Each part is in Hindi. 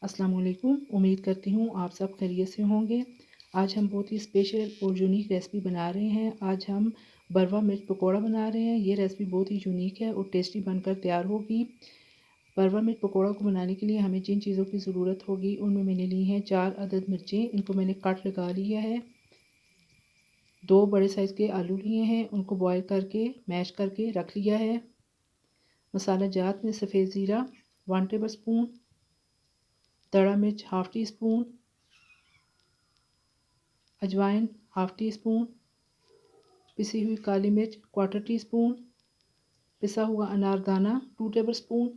अस्सलाम वालेकुम। उम्मीद करती हूँ आप सब खैरियत से होंगे। आज हम बहुत ही स्पेशल और यूनिक रेसिपी बना रहे हैं। आज हम बरवा मिर्च पकोड़ा बना रहे हैं। ये रेसिपी बहुत ही यूनिक है और टेस्टी बनकर तैयार होगी। बरवा मिर्च पकोड़ा को बनाने के लिए हमें जिन चीज़ों की ज़रूरत होगी उनमें मैंने ली हैं 4 अदद मिर्चें। इनको मैंने काट लगा लिया है। 2 बड़े साइज़ के आलू लिए हैं, उनको बॉयल करके मैश करके रख लिया है। मसाला जात में सफ़ेद ज़ीरा 1 टेबल स्पून, दड़ा मिर्च हाफ़ टी स्पून, अजवाइन हाफ़ टी स्पून, पिसी हुई काली मिर्च 1/4 टी स्पून, पिसा हुआ अनारदाना 2 टेबल स्पून,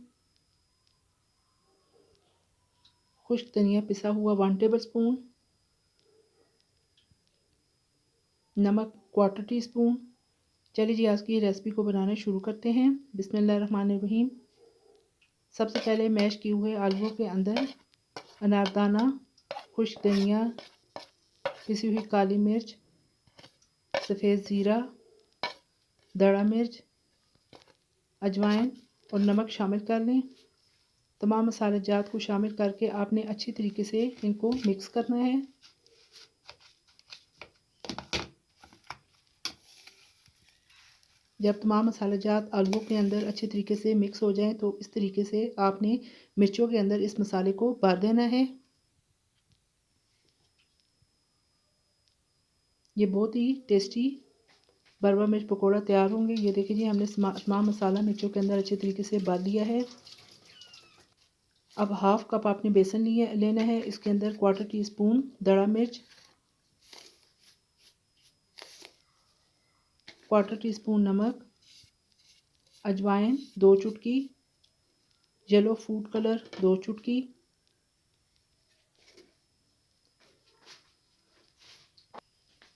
खुश्क धनिया पिसा हुआ 1 टेबल स्पून, नमक 1/4 टी स्पून। चलिए जी आज की रेसिपी को बनाना शुरू करते हैं। बिस्मिल्लाहिर्रहमानिर्रहीम। सबसे पहले मैश किए हुए आलूओं के अंदर अनारदाना, खुश्क धनिया, पिसी हुई काली मिर्च, सफ़ेद ज़ीरा, दड़ा मिर्च, अजवाइन और नमक शामिल कर लें। तमाम मसाले जात को शामिल करके आपने अच्छी तरीके से इनको मिक्स करना है। जब तमाम मसाले जात आलूओं के अंदर अच्छे तरीके से मिक्स हो जाएं तो इस तरीके से आपने मिर्चों के अंदर इस मसाले को भर देना है। ये बहुत ही टेस्टी बरवा मिर्च पकोड़ा तैयार होंगे। ये देखिए जी हमने तमाम मसाला मिर्चों के अंदर अच्छे तरीके से भर लिया है। अब हाफ़ कप आपने बेसन लेना है। इसके अंदर 1/4 टी स्पून दड़ा मिर्च, 1/4 टी स्पून नमक, अजवाइन 2 चुटकी, येलो फूड कलर 2 चुटकी,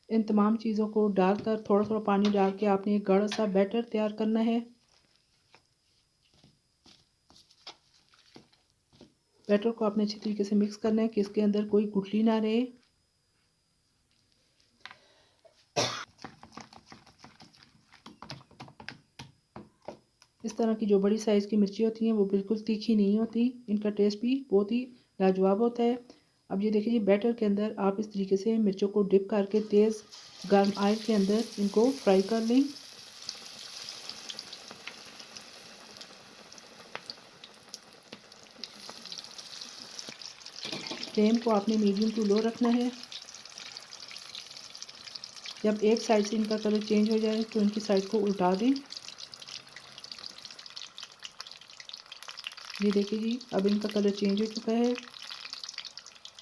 इन तमाम चीज़ों को डालकर थोड़ा थोड़ा पानी डाल के आपने एक गाढ़ा सा बैटर तैयार करना है। बैटर को आपने अच्छी तरीके से मिक्स करना है कि इसके अंदर कोई गुठली ना रहे। इस तरह की जो बड़ी साइज़ की मिर्ची होती हैं वो बिल्कुल तीखी नहीं होती, इनका टेस्ट भी बहुत ही लाजवाब होता है। अब ये देखिए बैटर के अंदर आप इस तरीके से मिर्चों को डिप करके तेज़ गर्म ऑयल के अंदर इनको फ्राई कर लें। फ्लेम को आपने मीडियम टू लो रखना है। जब एक साइड से इनका कलर चेंज हो जाए तो इनकी साइड को उल्टा दें। ये देखिए जी अब इनका कलर चेंज हो चुका है।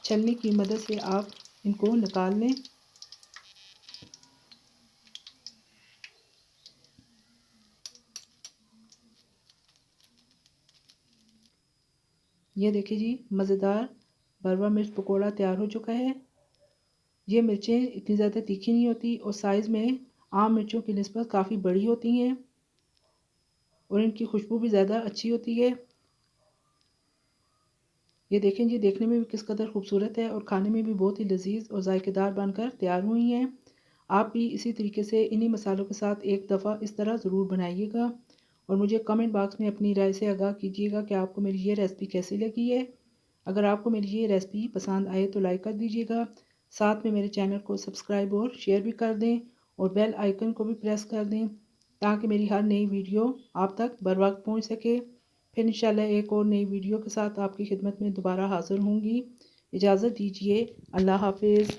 छलनी की मदद से आप इनको निकाल लें। ये देखिए जी मज़ेदार बरवा मिर्च पकोड़ा तैयार हो चुका है। ये मिर्चें इतनी ज़्यादा तीखी नहीं होती और साइज़ में आम मिर्चों की निस्बत काफ़ी बड़ी होती हैं और इनकी खुशबू भी ज़्यादा अच्छी होती है। ये देखें जी देखने में भी किस कदर खूबसूरत है और खाने में भी बहुत ही लजीज और जायकेदार बनकर तैयार हुई हैं। आप भी इसी तरीके से इन्हीं मसालों के साथ एक दफ़ा इस तरह ज़रूर बनाइएगा और मुझे कमेंट बॉक्स में अपनी राय से आगाह कीजिएगा कि आपको मेरी ये रेसिपी कैसी लगी है। अगर आपको मेरी ये रेसिपी पसंद आए तो लाइक कर दीजिएगा। साथ में मेरे चैनल को सब्सक्राइब और शेयर भी कर दें और बेल आइकन को भी प्रेस कर दें ताकि मेरी हर नई वीडियो आप तक बर वक्त पहुँच सके। फिर इंशाल्लाह एक और नई वीडियो के साथ आपकी खिदमत में दोबारा हाज़िर होंगी। इजाज़त दीजिए। अल्लाह हाफिज़।